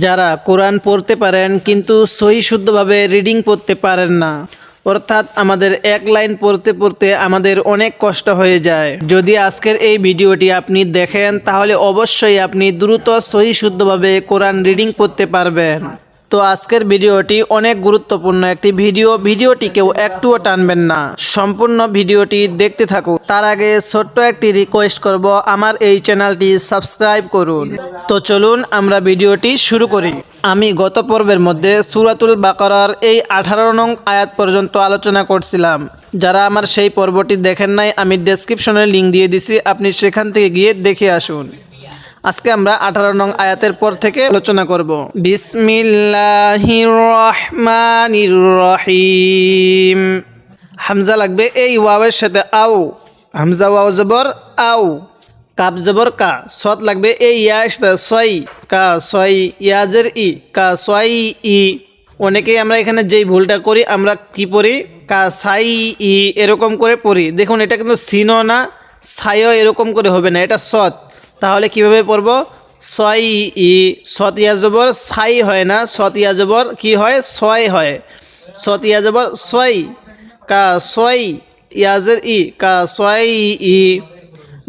যারা কোরআন পড়তে পারেন কিন্তু সহি শুদ্ধভাবে রিডিং পড়তে পারেন না, অর্থাৎ আমাদের এক লাইন পড়তে পড়তে আমাদের অনেক কষ্ট হয়ে যায়। যদি আজকের এই ভিডিওটি আপনি দেখেন তাহলে অবশ্যই আপনি দ্রুত সহি শুদ্ধভাবে কোরআন রিডিং পড়তে পারবেন। তো আজকের ভিডিওটি অনেক গুরুত্বপূর্ণ একটি ভিডিওটি কেউ একটুও টানবেন না, সম্পূর্ণ ভিডিওটি দেখতে থাকুন। তার আগে ছোট্ট একটি রিকোয়েস্ট করব, আমার এই চ্যানেলটি সাবস্ক্রাইব করুন। তো চলুন আমরা ভিডিওটি শুরু করি। আমি গত পর্বের মধ্যে সূরাতুল বাকারার এই 18 নং আয়াত পর্যন্ত আলোচনা করছিলাম। যারা আমার সেই পর্বটি দেখেন নাই, আমি ডেসক্রিপশনে লিঙ্ক দিয়ে দিছি, আপনি সেখান থেকে গিয়ে দেখে আসুন। আজকে আমরা 18 নং আয়াতের পর থেকে আলোচনা করব। বিসমিল্লাহির রহমানির রহিম। হামজা লাগবে এই ওয়াওয়ের সাথে, আও হামজা ওয়াও জবর আও, কাব জবর কা, সৎ লাগবে এই ইয়ার সাথে সই, কা সই, ইয়াজের ই, কা সই ই। অনেকেই আমরা এখানে যেই ভুলটা করি, আমরা কি পড়ি, কা সাই ই এরকম করে পড়ি। দেখুন এটা কিন্তু সিনও না সাইও এরকম করে হবে না, এটা সৎ। তাহলে কিভাবে পড়ব, সই ই, সৎ ইয়া জবর সাই হয় না, সৎ ইয়া জবর কি হয়, ছয় হয়। সৎ ইয়া জবর ছয়, কা ছয়, ইয়াজের ই, কা ছয় ই।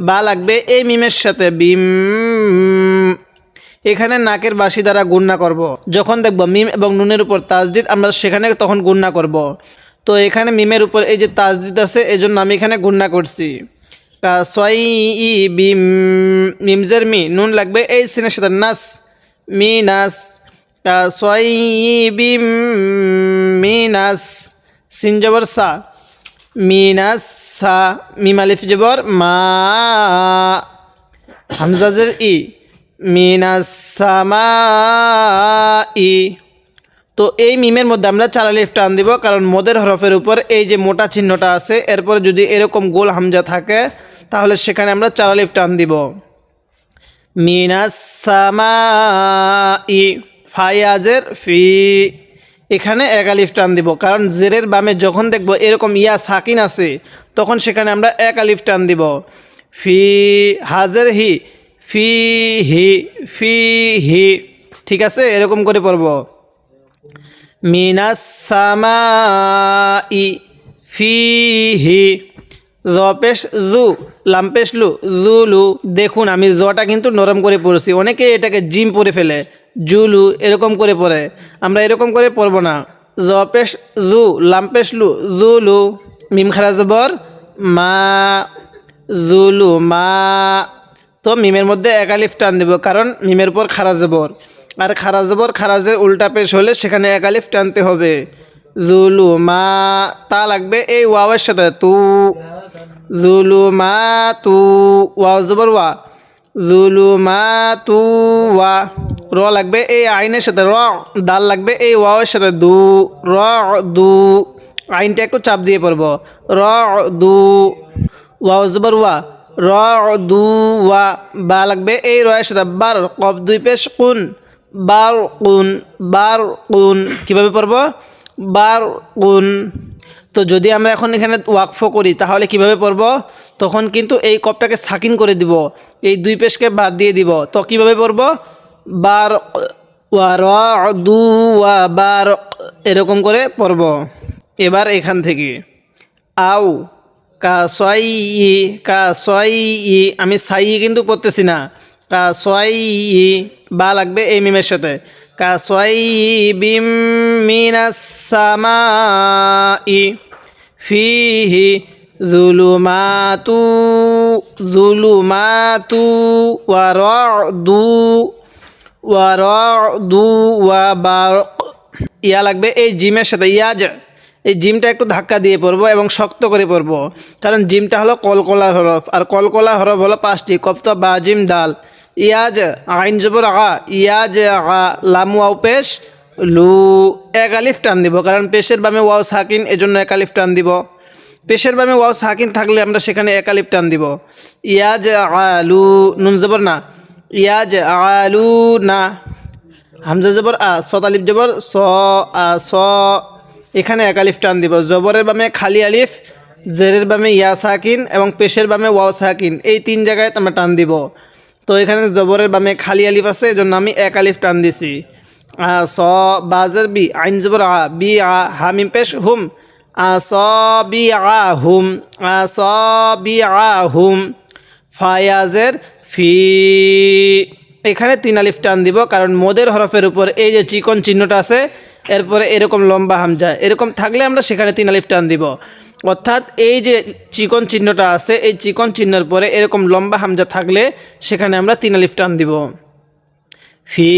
বা লাগবে এই মিমের সাথে বিম, এখানে নাকের বাসি দ্বারা গুণনা করব। যখন দেখব মিম এবং নুনের উপর তাজদিদ, আমরা সেখানে তখন গুণনা করব। তো এখানে মিমের উপর এই যে তাজদিদ আছে, এই জন্য আমি এখানে গুণনা করছি। কা সই ই বিম, মিমজের মি, নুন লাগবে এই সিনের সাথে নাস, মি নাস, কা সই ই বিম মি নাস, সিন জবর সা, মিনাস সা, মিম আলিফ জবর মা, হামজাজের ই, মিনাস সামা ই। তো এই মিমের মধ্যে আমরা 4 আলিফ টান দিব, কারণ মদের হরফের উপর এই যে মোটা চিহ্নটা আছে, এরপর যদি এরকম গোল হামজা থাকে তাহলে সেখানে আমরা 4 আলিফ টান দিব। মিনাস সামা ই, ফায়াজের ফি, এখানে 1 আলিফ টান দিব, কারণ জেরের বামে যখন দেখব এরকম ইয়া সাকিন আছে তখন সেখানে আমরা 1 আলিফ টান দিব। ফি, হাজের হি, ফি হি, ফি হি, ঠিক আছে, এরকম করে পড়ব। মিনাস সামাই ফিহি, জ পেশ জু, লাম পেশ লু, জুলু। দেখুন আমি জটা কিন্তু নরম করে পড়েছি, অনেকে এটাকে জিম পড়ে ফেলে, জুলু এরকম করে পড়ে, আমরা এরকম করে পড়ব না। জ পেশ জু, লাম পেশ লু, জুলু, মিম খারা জবর মা, জুলু মা। তো মিমের মধ্যে 1 আলিফ টান দেব, কারণ মিমের পর খারা জবর, আর খারা জবর খারাজের উল্টা পেশ হলে সেখানে 1 আলিফ টানতে হবে। জুলু মা, তা লাগবে এই ওয়াওয়ের সাথে তু, জুলু মা তু, ওয়াও জবর ওয়া, জুলু মা তু ওয়া। র লাগবে এই আইনের সাথে র, দাল লাগবে এই ওয়াওয়ের সাথে দু, র দু, আইনটা একটু চাপ দিয়ে পড়ব, র দু, ওয়াও জবর ওয়া, র দু ওয়া। বা লাগবে এই রয়ের সাথে বার, কব দুই পেশ কুন, বার কুন, বার কুন। কীভাবে পড়ব, বার কুন। তো যদি আমরা এখন এখানে ওয়াকফ করি তাহলে কিভাবে পড়ব, তখন কিন্তু এই কপটাকে সাকিন করে দিব, এই 2 পেশকে বাদ দিয়ে দিব। তো কিভাবে পড়ব, বার ওয়া, র দু ওয়া, বার, এরকম করে পড়ব। এবার এখান থেকে আও, কা সই ই, কা সই ই, আমি সাই কিন্তু পড়তেছি না, কা সই ই। বা লাগবে এই মিমের সাথে, কা সই বিম মিনাস সামাই ফিহি যুলুমাতু, যুলুমাতু ওয়া রা'দু, ওয়া রা'দু ওয়া বারক। ইয়া লাগবে এই জিমের সাথে, ইয়াজ, এই জিমটা একটু ধাক্কা দিয়ে পড়ব এবং শক্ত করে পড়ব, কারণ জিমটা হলো কলকলার হরফ, আর কলকলার হরফ হলো 5টি, কফতা বা জিম দাল। ইয়াজ, আইন জবর আগা, ইয়াজ আগা, লাম ওয়াও পেশ লু, 1 আলিফ টান দিব, কারণ পেশের বামে ওয়াও সাকিন, এজন্য 1 আলিফ টান দিব। পেশের বামে ওয়াও সাকিন থাকলে আমরা সেখানে 1 আলিফ টান দিব। ইয়াজ আলু, নুন জবর না, ইয়াজ আলু না, হামজা জবর আ, সত আলিফ জবর স, আ স, এখানে 1 আলিফ টান দিব। জবরের বামে খালি আলিফ, জেরের বামে ইয়া সাকিন এবং পেশের বামে ওয়াও সাকিন, এই 3 জায়গায় আমরা টান দিব। তো এখানে জবরের বামে খালি আলিফ আছে, এজন্য আমি এক আলিফ টান দিছি। স বাজের বি, আইন জবর আ, বি আ, হা মিম পেশ হুম, স be a hmm, saw be a হুম। ফায়াজের ফি, এখানে 3 আলিফ টান দিব, কারণ মদের হরফের উপর এই যে চিকন চিহ্নটা আছে, এরপরে এরকম লম্বা হামজা এরকম থাকলে আমরা সেখানে 3 আলিফ টান দিব। অর্থাৎ এই যে চিকন চিহ্নটা আছে, এই চিকন চিহ্নের পরে এরকম লম্বা হামজা থাকলে সেখানে আমরা 3 আলিফ টান দিব। ফি,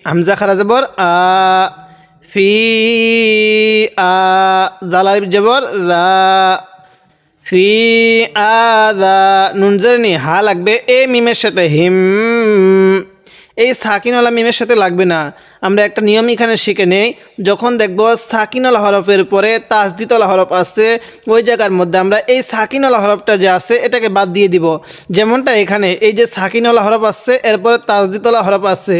হামজা খারা জবর আ, ফি আ, দাল আলিফ জবর দা, ফি আদা, নুনজারনি হা লাগবে এই মিমের সাথে, হিম, এই সাকিনওয়ালা মিমের সাথে লাগবে না। আমরা একটা নিয়ম এখানে শিখে নেই, যখন দেখব সাকিনওয়ালা হরফের পরে তাসদিদওয়ালা হরফ আছে, ওই জায়গার মধ্যে আমরা এই সাকিনওয়ালা হরফটা যে আছে এটাকে বাদ দিয়ে দিব। যেমনটা এখানে এই যে সাকিনওয়ালা হরফ আছে, এরপরে তাসদিদওয়ালা হরফ আছে,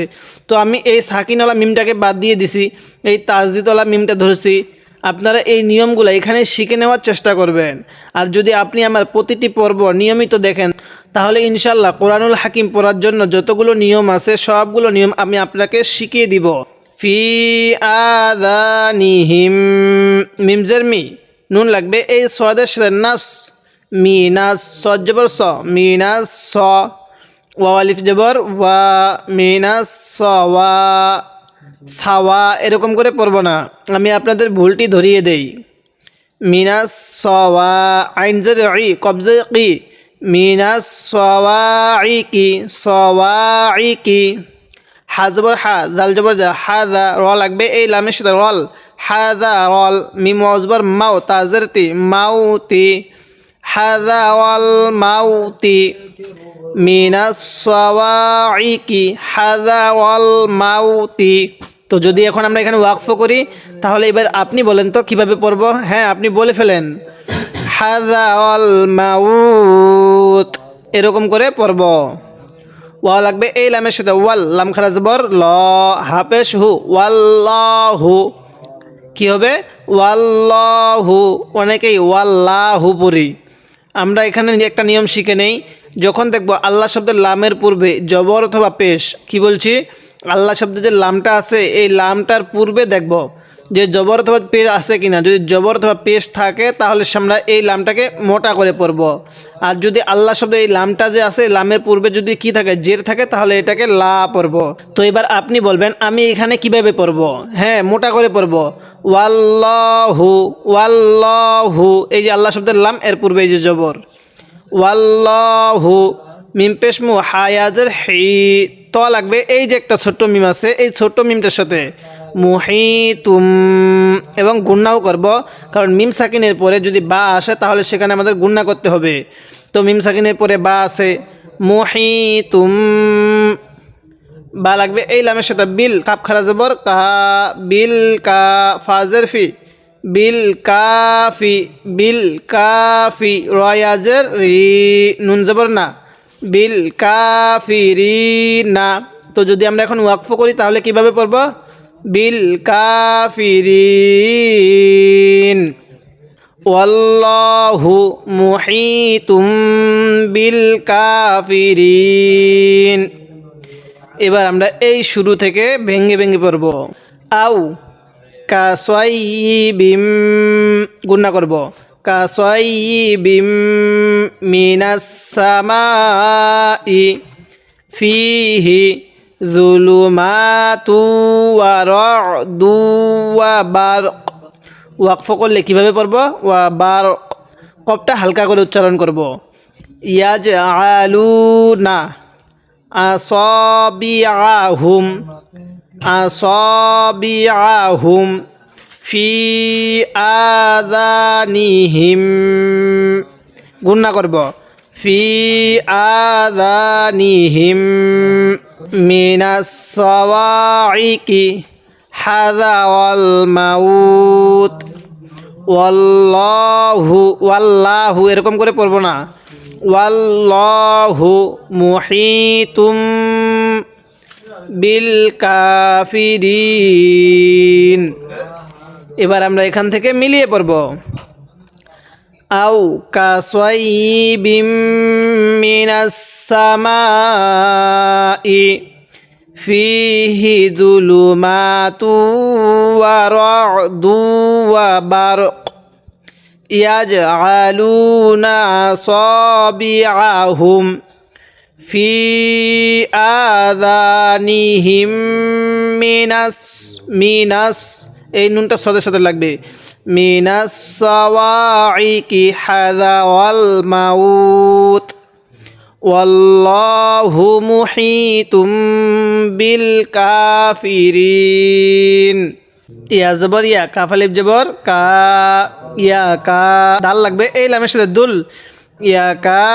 তো আমি এই সাকিনওয়ালা মিমটাকে বাদ দিয়ে দিছি, এই তাসদিদওয়ালা মিমটা ধরছি। আপনারা এই নিয়মগুলো এখানে শিখে নেওয়ার চেষ্টা করবেন। আর যদি আপনি আমার প্রতিটি পর্ব নিয়মিত দেখেন, তাহলে ইনশাল্লাহ কোরআনুল হাকিম পড়ার জন্য যতগুলো নিয়ম আছে সবগুলো নিয়ম আমি আপনাকে শিখিয়ে দিব। ফি আযানিহিম, মিমজের মি, নুন লাগবে এই সদের সাথে, নাস, মিনাস, সদ জবর স, মিনাস স, ওয়া আলিফ জবর ওয়া, মিনাস স ওয়া, সাওয়া এরকম করে পড়ব না, আমি আপনাদের ভুলটি ধরিয়ে দেই। মিনাস সাওয়া, আইন জের ই, কবজে কি, মিনাস সাওয়াইকি, সাওয়াইকি। হা জবর হা, দাল জবর যা, হাদা, র লাগবে এই লামের সাথে রল, হাদা রল, মিম ওয়াও জবর মাও, তাজের তি, মাউতি, হাদা ওয়াল মাউতি, মিনাস সাওয়াইকি, হাদা ওয়াল মাউতি। তো যদি এখন আমরা এখানে ওয়াকফ করি, তাহলে এবার আপনি বলেন তো কিভাবে পড়ব। হ্যাঁ, আপনি বলে ফেলেন, হাদা ওয়াল মাউত, এরকম করে পড়ব। ওয়া লাগবে এই লামের সাথে ওয়াল, লাম খারা জবর ল, হাফেশ হু, ওয়াল্লাহু, কি হবে ওয়াল্লাহু, অনেকেই ওয়াল্লাহু পড়ি। আমরা এখানে একটা নিয়ম শিখে নেই, যখন দেখব আল্লাহ শব্দের লামের পূর্বে জবর অথবা পেশ, কি বলছি, আল্লাহ শব্দের যে লামটা আছে এই লামটার পূর্বে দেখব যে জবর অথবা পেশ আছে কিনা। যদি জবর অথবা পেশ থাকে তাহলে আমরা এই লামটাকে মোটা করে পড়ব। আর যদি আল্লাহ শব্দের এই লামটা যে আছে, লামের পূর্বে যদি কি থাকে, জের থাকে, তাহলে এটাকে লা পড়ব। তো এবার আপনি বলবেন আমি এখানে কিভাবে পড়ব। হ্যাঁ, মোটা করে পড়ব, ওয়াল্লাহু, ওয়াল্লাহু, এই যে আল্লাহ শব্দের লাম, এর পূর্বে এই যে জবর, ওয়াল্লাহু, মিম পেশমু, হায়াজের হি, ত লাগবে এই যে একটা ছোট্ট মিম আছে, এই ছোট্ট মিমটার সাথে মুহিতুম, এবং গুন্নাও করব, কারণ মিম সাকিনের পরে যদি বা আসে তাহলে সেখানে আমাদের গুন্না করতে হবে। তো মিম সাকিনের পরে বা আছে, মুহিতুম, বা লাগবে এই লামের সাথে বিল, কাপ খারা জবর কা, বিল কা, ফাজের ফি, বিল কাফি, বিল কাফি, রয়াজের রি, নুন জবর না, বিল কাফিরিনা। তো যদি আমরা এখন ওয়াকফ করি তাহলে কিভাবে পড়ব, বিল কাফিরিন, ওয়াল্লাহু মুহিতুম বিল কাফিরিন। এবার আমরা এই শুরু থেকে ভেঙে ভেঙে পড়ব। আউ, কাসাইবিম, গুণা করব, কাসাইবিম মিনাস সামাই ফিহি যুলুমাতু ওয়া রা'দু ওয়া বারক। ওয়াকফ করলে কীভাবে পড়ব, ওয়া বারক, কফটা হালকা করে উচ্চারণ করব। ইয়াজআলুনা আসাবিআহুম, আসাবিআহুম ফি আযানিহিম, গুণা করব, ফি আযানিহিম মিনাস সাওয়াইকি হাযাওয়াল মাউত, ওয়াল্লাহু, ওয়াল্লাহু এরকম করে পড়ব না, ওয়াল্লাহু মুহিতুম বিল কাফিরিন। এবার আমরা এখান থেকে মিলিয়ে পড়ব, আও কাসাইবিম মিনাস সামাই ফিহি যুলুমাতু ওয়া রা'দু ওয়া বারক ইয়াজআলুনা আসাবিআহুম ফি আযানিহিম মিনাস এই নুনটা সাথে সাথে লাগবে মিনাস সাওয়াইকি হাযাওয়াল মাউত ওয়াল্লাহু মুহীতুম বিল কাফিরিন। ইয়া জবর ইয়া, কাফ আলিফ জবর কা, ইয়া কা, দাল লাগবে এই লামের সাথে দুল, ইয়া কা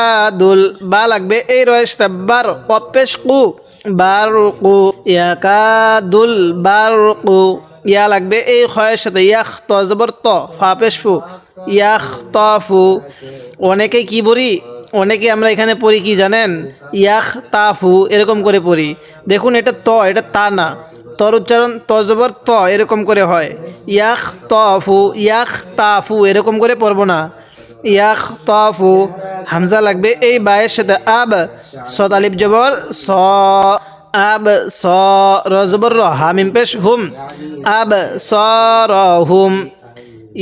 দুল, বা লাগবে এই রয়ের সাথে বার, কফ পেশ কু, বার কু, ইয়া কা দুল বার কু, ইয়া লাগবে এই খয়ের সাথে ইয়াখ, ত জবর ত, ফা পেশ ফু, ইয়াখ তফু। অনেকে কি পড়ি, অনেকে আমরা এখানে পড়ি কি জানেন, ইয়াখ তাফু এরকম করে পড়ি। দেখুন এটা ত, এটা তা না, তর উচ্চারণ ত জবর ত এরকম করে হয়। ইয়াখ তফু, ইয়াখ তাফু এরকম করে পড়বো না, ইয়াখ তফু। হামজা লাগবে এই বায়ের সাথে আব, সদ আলিফ জবর স, আব স, র জবর র, হা মিম পেশ হুম, আব স র হুম।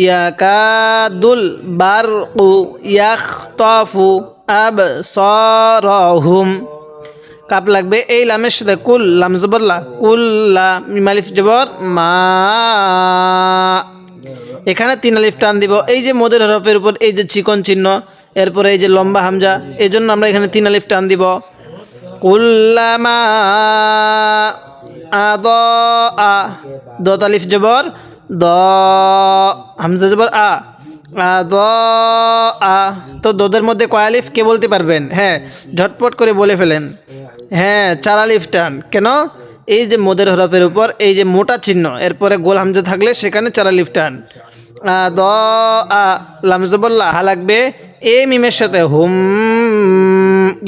ইয়াকাদুল বারকু ইয়াখতাফু আবসারহুম। কাপ লাগবে এই লামের সাথে কুল, লাম জবর লা, কুল্লা, মিম আলিফ জবর মা। এখানে 3 আলিফ টান দিব, এই যে মদের হরফের উপর এই যে চিকন চিহ্ন, এরপরে এই যে লম্বা হামজা, এই জন্য আমরা এখানে 3 আলিফ টান দিব। কুল্লামা আদা, দত আলিফ জবর দ, হামজা জবর আ, দ আ। তো দদের মধ্যে কয় আলিফ কে বলতে পারবেন? হ্যাঁ, ঝটপট করে বলে ফেলেন। হ্যাঁ, 4 আলিফ টান। কেন? এই যে মদের হরফের উপর এই যে মোটা চিহ্ন, এরপরে গোল হামজা থাকলে সেখানে 4 আলিফ টান। দ আ, লাম জবর লা, হা লাগবে এ মিমের সাথে হুম,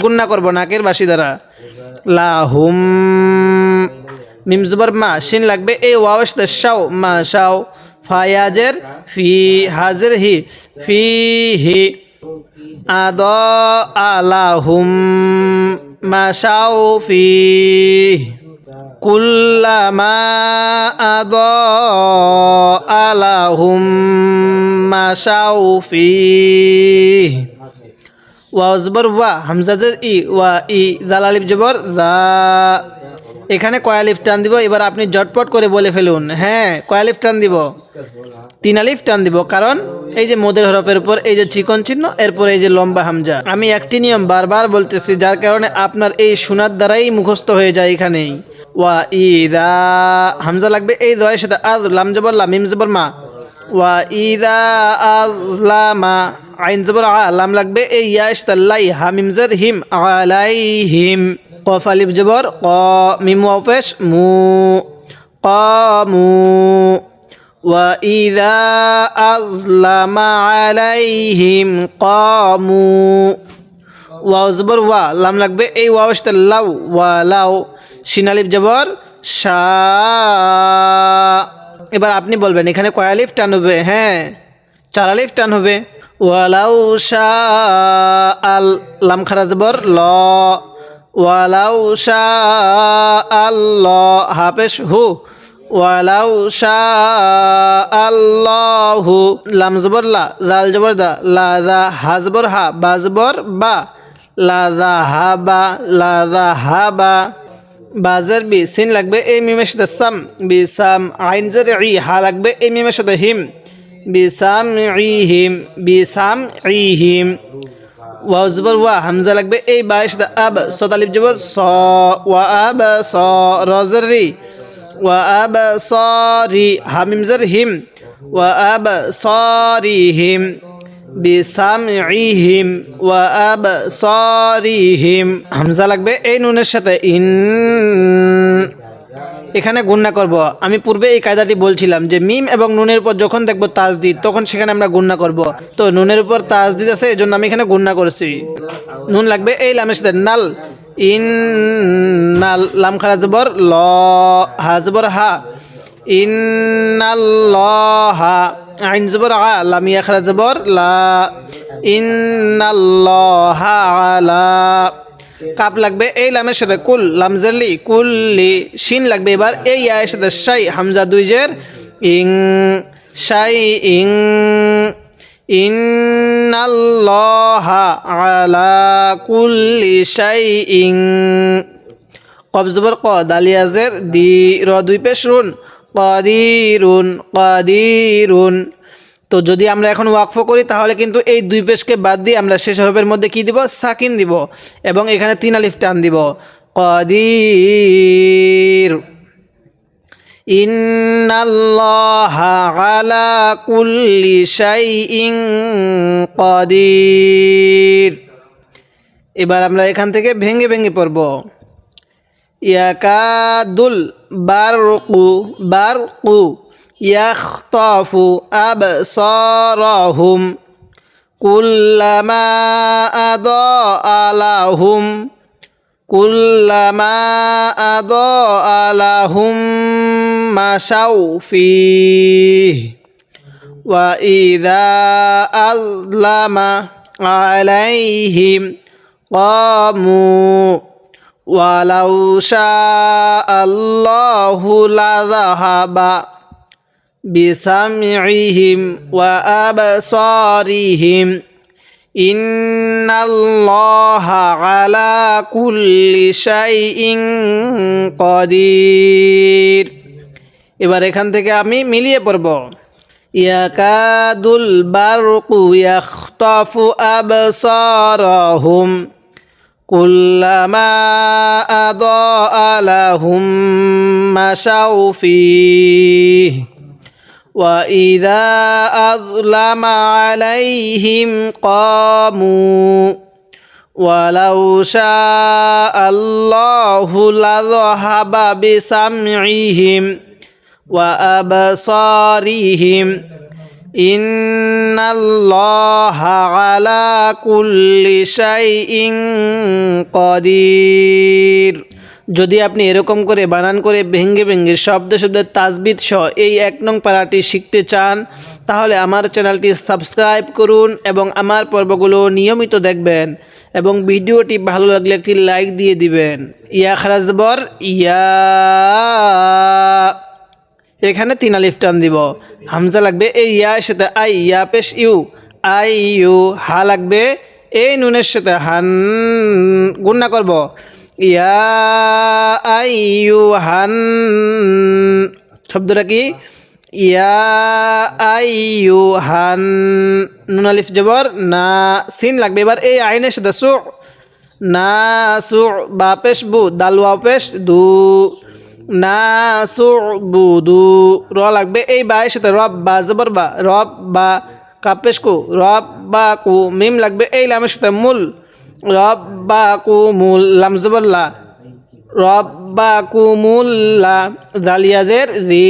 গুন্না করবো নাকের বাসি দ্বারা, লা হুম। মিম জবর মা, শিন লাগবে এই ওয়াওয়ের সাথে শাও, মা শাও। ফায়াজের ফি, হাজের হি, ফি হি। আদ আলাহুম মা শাও ফি, কুল্লামা আদ আলাহুম মা শাও ফি। ওয়াও জবর ওয়া, হামজাজের ই, ওয়া ই, দাল আলিফ জবর দা। এখানে কয় আলিফ টান দিব এবার আপনি ঝটপট করে বলে ফেলুন। হ্যাঁ, কয় আলিফ টান দিব? 3 আলিফ টান দিব, কারণ এই যে মদের হরফের উপর এই যে চিকন চিহ্ন, এরপর এই যে লম্বা হামজা। আমি একটি নিয়ম বারবার বলতেছি, যার কারণে আপনার এই শোনার দ্বারাই মুখস্থ হয়ে যায়। এখানেই ওয়া ইদা, হামজা লাগবে এই দয়ের সাথে আজ, লাম জবর লা, মিম জবর মা। ওয়া ইদা আযলামা, আইন জবর আ, লাম লাগবে এই ইয়া সাথে লাই, হা মিম জের হিম, আলাইহিম। কফ আলিফ জবর ক, মিম ওয়াও পেশ মু, কামু। ওয়া ইযা আযলামা আলাইহিম কামু। ওয়াও জবর ওয়া, লাম লাগবে এই ওয়াও সাথে লাউ, ওয়া লাউ। শিন আলিফ জবর শা। এবার আপনি বলবেন এখানে কয় আলিফ টান হবে? হ্যাঁ, 4 আলিফ টান হবে। ওয়ালাউ শা আল, লাম খারা জবর ল, ওয়ালাউ শা আল্লাহ, হা পেশ হু, ওয়ালাউ শা আল্লাহু। লাম জবর লা, জাল জবর দা, লা দা, হা জবর হা, বা জবর বা, লা দা হা বা, লা দা হা বা। বাজের বি, সিন লাগবে এই মিমের সাথে সাম, বি সাম। আইন জের ই, হা লাগবে এই মিমের সাথে হিম, বি সাম ই হিম, বি সাম ই হিম। ওয়াও জবর ওয়া, হামজা লাগবে এই বায়ের সাথে আব, সদ আলিফ জবর স, ওয়া আব স, র জের রি, ওয়া আব সরি, হা মিম জের হিম, ওয়া আব সরিহিম, বিসামইহিম ওয়া আবসারিহিম। হামজা লাগবে এই নুনের সাথে ইন। এখানে গুণনা করব। আমি পূর্বে এই কায়দাটি বলছিলাম যে মিম এবং নুনের উপর যখন দেখব তাজদিদ, তখন সেখানে আমরা গুণনা করব। তো নুনের উপর তাজদিদ আছে, এই জন্য আমি এখানে গুণনা করেছি। নুন লাগবে এই লামের সাথে নাল, ইন নাল। লাম খারা জবর ল, হা জবর হা, ইন্নাল্লাহা আইন জবর আ লাম ইয়া খারা জবর লা ইন্নাল্লাহা আলা কাপ লাগবে এই লামের সাথে কুল লামজালি কুল্লি শিন লাগবে এবার এই ইয়ার সাথে শাই হামজা দুই জের ইং শাই ইং ইন্নাল্লাহা আলা কুল্লি শাই ইং কব জবর ক দালিয়া জের দি র দুই পেশ রুন কাদিরুন কাদিরুন। তো যদি আমরা এখন ওয়াকফ করি তাহলে কিন্তু এই দুই পেশকে বাদ দিয়ে আমরা শেষ হরফের মধ্যে কি দিব সাকিন দিব এবং এখানে তিন আলিফ টান দিব কাদির ইন্নাল্লাহা আলা কুল্লি শাইইন কাদির। এবার আমরা এখান থেকে ভেঙে ভেঙে পড়ব ইয়াকাদুল বারকু বারকু ইয়াখতাফু আবসারাহুম কুল্লামা আদাআ লাহুম কুল্লামা আদাআ লাহুম মাশাউ ফীহি ওয়া ইযা আযলামা আলাইহিম ক্বামু ওয়ালাউ শাআল্লাহু লাযাহাবা বিসামইহিম ওয়া আবসারিহিম ইন্নাল্লাহা আলা কুল্লি শাইইন কাদির। এবার এখান থেকে আমি মিলিয়ে পড়ব ইয়াকাদুল বারকু ইয়াখতাফু আবসারাহুম কুল্লামা আদাআ লাহুম মাশাউ ফীহি ওয়া ইযা আযলামা আলাইহিম ক্বামু ওয়ালাউ শাআল্লাহু লাযাহাবা বিসামইহিম ওয়া আবসারিহিম ইন্নাল্লাহা আলা কুল্লি শাইইন কাদির। যদি আপনি এরকম করে বানান করে ভেঙ্গে ভেঙ্গে শব্দের তাজবিদ সহ এই 1 নং পারাটি শিখতে চান তাহলে আমার চ্যানেলটি সাবস্ক্রাইব করুন এবং আমার পর্বগুলো নিয়মিত দেখবেন এবং ভিডিওটি ভালো লাগলে একটি লাইক দিয়ে দিবেন। ইয়া খারাজ বর ইয়া এখানে তিন আলিফ টান দিব হামজা লাগবে এই ইয়া সাথে আই ইয়া পেশ ইউ আই ইউ হা লাগবে এই নুনের সাথে হান গুণনা করব ইয়া আই ইউ হান শব্দটা কি ইয়া আই ইউ হান নুন আলিফ জবর না সিন লাগবে এবার এই আইনের সাথে সু না সু বা পেশ বু দাল ওয়া পেশ দু নাসুবুদু র লাগবে এই বা এর সাথে রব বা জবর বা রব বা কাপেশ কু রব বা কু মিম লাগবে এই লামের সাথে মুল রব বা কু মুল লাম জবর লা রব বা কু মুল লা দালিয়াজের জি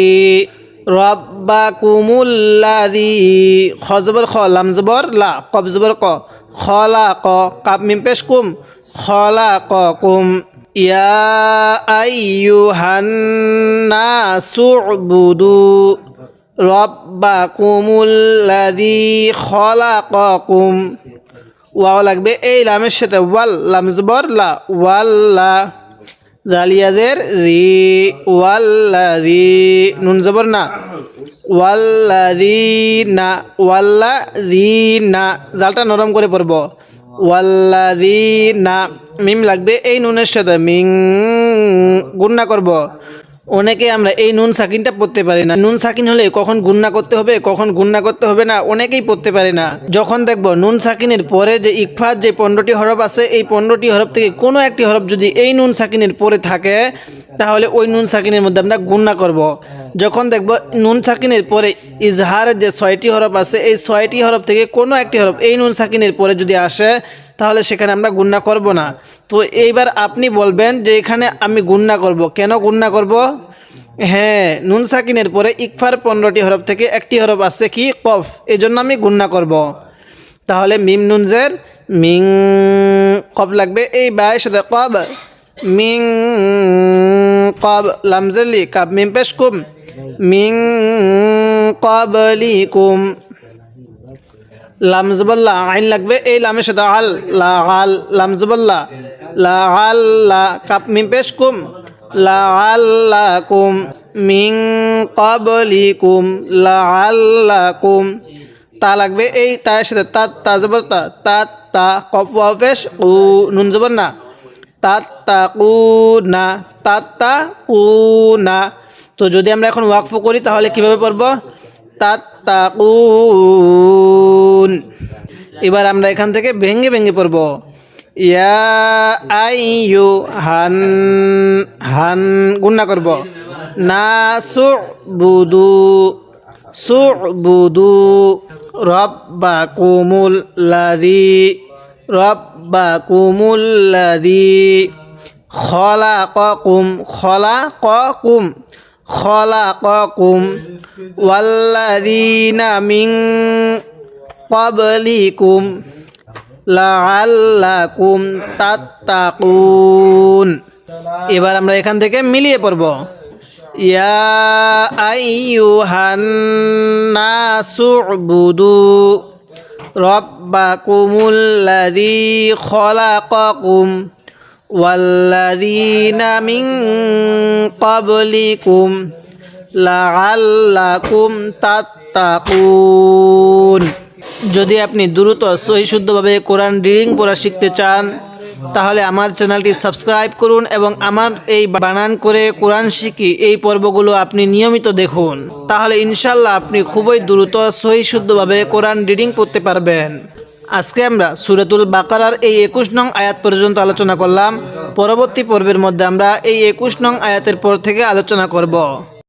রব বা কু মুল লা দি খ জবর খ লাম জবর লা কব জবর ক খলা ক কাপ মিম পেশ কুম খলা ক কুম ইয়া আইয়ুহান নাসু উবুদু রাব্বাকুমুল্লাযী খলাকাকুম ওয়াও লাগবে এই লামের সাথে ওয়াল লাম জবর লা ওয়াল্লা জালিয়াজের জি ওয়াল্লাযী নুন জবর না ওয়াল্লাযীনা ওয়াল্লাযীনা জালটা নরম করে পড়ব ওয়াল্লাযীনা মিম লাগবে এই নুনের সাথে মিং গুণনা করব অনেকে আমরা এই নুন সাকিনটা পড়তে পারি না নুন সাকিন হলে কখন গুণনা করতে হবে কখন গুণনা করতে হবে না অনেকেই পড়তে পারে না যখন দেখব নুন সাকিনের পরে যে ইকফার যে 15টি হরফ আছে এই 15টি হরফ থেকে কোনো একটি হরফ যদি এই নুন সাকিনের পরে থাকে তাহলে ওই নুন সাকিনের মধ্যে আমরা গুণনা করব যখন দেখব নুন সাকিনের পরে ইজহারের যে 6টি হরফ আছে এই 6টি হরফ থেকে কোনো একটি হরফ এই নুন সাকিনের পরে যদি আসে তাহলে সেখানে আমরা গুণনা করব না তো এইবার আপনি বলবেন যে এখানে আমি গুণনা করব কেন গুণনা করব হ্যাঁ নুন সাকিনের পরে ইকফার 15টি হরফ থেকে একটি হরফ আছে কি কফ এজন্য আমি গুণনা করব তাহলে মিম নুন জের মিং কফ লাগবে এই বায়ের সাথে কব মিং কব লামজলি কাব মিম পেশ কুম মিং ক্বাবলিকুম লাম জবল্লা আইন লাগবে এই লামের সাথে আল লা আল লাম জবল্লা লা আল লা কাপ মিম পেশ কুম লা আল্লাকুম মিন ক্বাবলিকুম লা আল্লাকুম তা লাগবে এই তায়ের সাথে তা তা জবর তা তা তা কফ ওয়াও পেশ উ নুন জবর না তাত্তাকুনা তাত্তাকুনা। তো যদি আমরা এখন ওয়াকফ করি তাহলে কিভাবে পড়ব তাত্তাকুন। এবার আমরা এখান থেকে ভেঙে ভেঙে পড়ব ইয়া আইয়ু হান হান গুণনা করব না সুবুদু সুবুদু রব্বাকুমুল লাযী রব্বাকুমুল লাযী খলাকাকুম খলাকাকুম খলাকাকুম ওয়াল্লাযীনা মিন ক্বাবলিকুম লাআল্লাকুম তাত্তাকুন। এবার আমরা এখান থেকে মিলিয়ে পড়ব ইয়া আইয়ুহান নাসু উবুদু রব্বাকুমুল লাযী খলাকাকুম ওয়াল্লাযীনা মিন ক্বাবলিকুম লাআল্লাকুম তাত্তাকুন। যদি আপনি দ্রুত সহি শুদ্ধভাবে কোরআন রিডিং পড়া শিখতে চান তাহলে আমার চ্যানেলটি সাবস্ক্রাইব করুন এবং আমার এই বানান করে কোরআন শিখি এই পর্বগুলো আপনি নিয়মিত দেখুন, তাহলে ইনশাল্লাহ আপনি খুবই দ্রুত সহি শুদ্ধভাবে কোরআন রিডিং পড়তে পারবেন। আজকে আমরা সূরাতুল বাকারার এই 21 নং আয়াত পর্যন্ত আলোচনা করলাম। পরবর্তী পর্বের মধ্যে আমরা এই 21 নং আয়াতের পর থেকে আলোচনা করব।